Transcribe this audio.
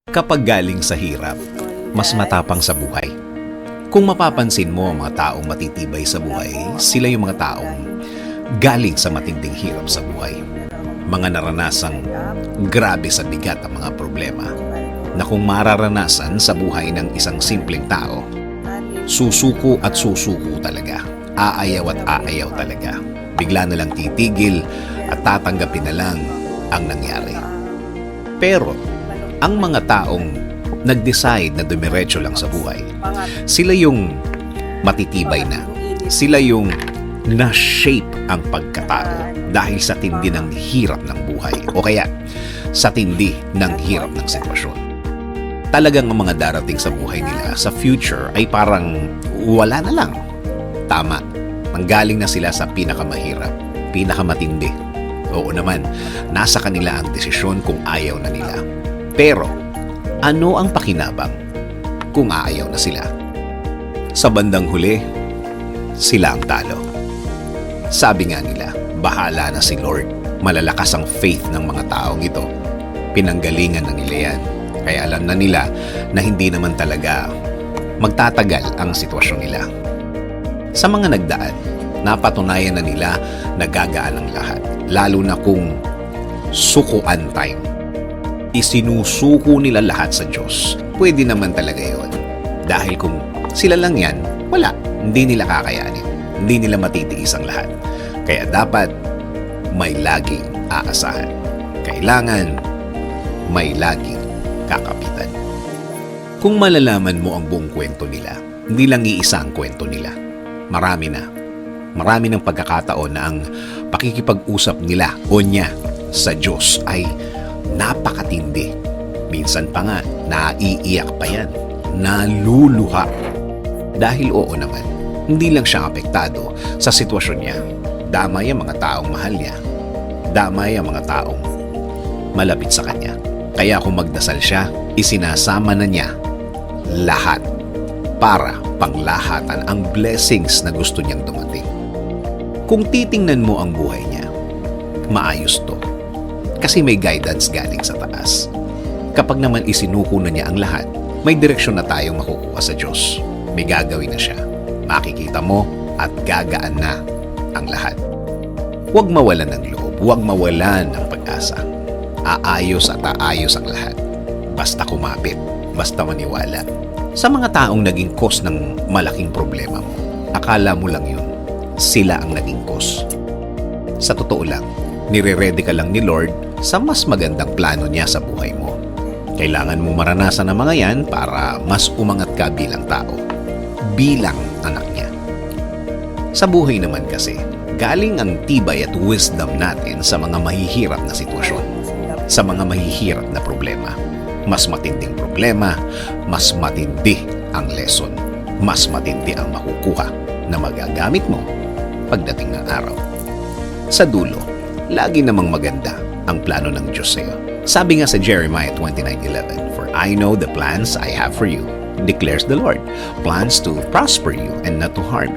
Kapag galing sa hirap, mas matapang sa buhay. Kung mapapansin mo ang mga taong matitibay sa buhay, sila yung mga taong galing sa matinding hirap sa buhay. Mga naranasang grabe sa bigat ang mga problema na kung mararanasan sa buhay ng isang simpleng tao, susuko at susuko talaga. Aayaw at aayaw talaga. Bigla na lang titigil at tatanggapin na lang ang nangyari. Pero, ang mga taong nag-decide na dumiretso lang sa buhay, sila yung matitibay na. Sila yung na-shape ang pagkatao dahil sa tindi ng hirap ng buhay o kaya sa tindi ng hirap ng sitwasyon. Talagang ang mga darating sa buhay nila sa future ay parang wala na lang. Tama, manggaling na sila sa pinakamahirap, pinakamatindi. Oo naman, nasa kanila ang desisyon kung ayaw na nila. Pero, ano ang pakinabang kung aayaw na sila? Sa bandang huli, sila ang talo. Sabi nga nila, bahala na si Lord. Malalakas ang faith ng mga taong ito. Pinanggalingan na nila yan. Kaya alam na nila na hindi naman talaga magtatagal ang sitwasyon nila. Sa mga nagdaan, napatunayan na nila na gagaan ang lahat. Lalo na kung sukuan time. Isinusuko nila lahat sa Diyos. Pwede naman talaga yun. Dahil kung sila lang yan, wala. Hindi nila kakayanin. Hindi nila matitiis ang lahat. Kaya dapat may laging aasahan. Kailangan may laging kakapitan. Kung malalaman mo ang buong kwento nila, hindi lang iisa ang kwento nila. Marami na. Marami ng pagkakataon na ang pakikipag-usap nila o niya sa Diyos ay napakatindi. Minsan pa nga, naiiyak pa yan. Naluluha. Dahil oo naman, hindi lang siya apektado sa sitwasyon niya. Damay ang mga taong mahal niya. Damay ang mga taong malapit sa kanya. Kaya kung magdasal siya, isinasama na niya lahat para panglahatan ang blessings na gusto niyang dumating. Kung titingnan mo ang buhay niya, maayos to. Kasi may guidance galing sa taas. Kapag naman isinuko na niya ang lahat, may direksyon na tayong makukuha sa Diyos. May gagawin na siya. Makikita mo at gagaan na ang lahat. Huwag mawalan ng loob. Huwag mawalan ng pag-asa. Aayos at aayos ang lahat. Basta kumapit. Basta maniwala. Sa mga taong naging cause ng malaking problema mo, akala mo lang yun. Sila ang naging cause. Sa totoo lang, nire-ready ka lang ni Lord sa mas magandang plano niya sa buhay mo. Kailangan mong maranasan ang mga yan para mas umangat ka bilang tao. Bilang anak niya. Sa buhay naman kasi, galing ang tibay at wisdom natin sa mga mahihirap na sitwasyon. Sa mga mahihirap na problema. Mas matinding problema, mas matindi ang lesson. Mas matindi ang makukuha na magagamit mo pagdating ng araw. Sa dulo, lagi namang maganda ang plano ng Diyos sa iyo. Sabi nga sa Jeremiah 29:11, "For I know the plans I have for you, declares the Lord, plans to prosper you and not to harm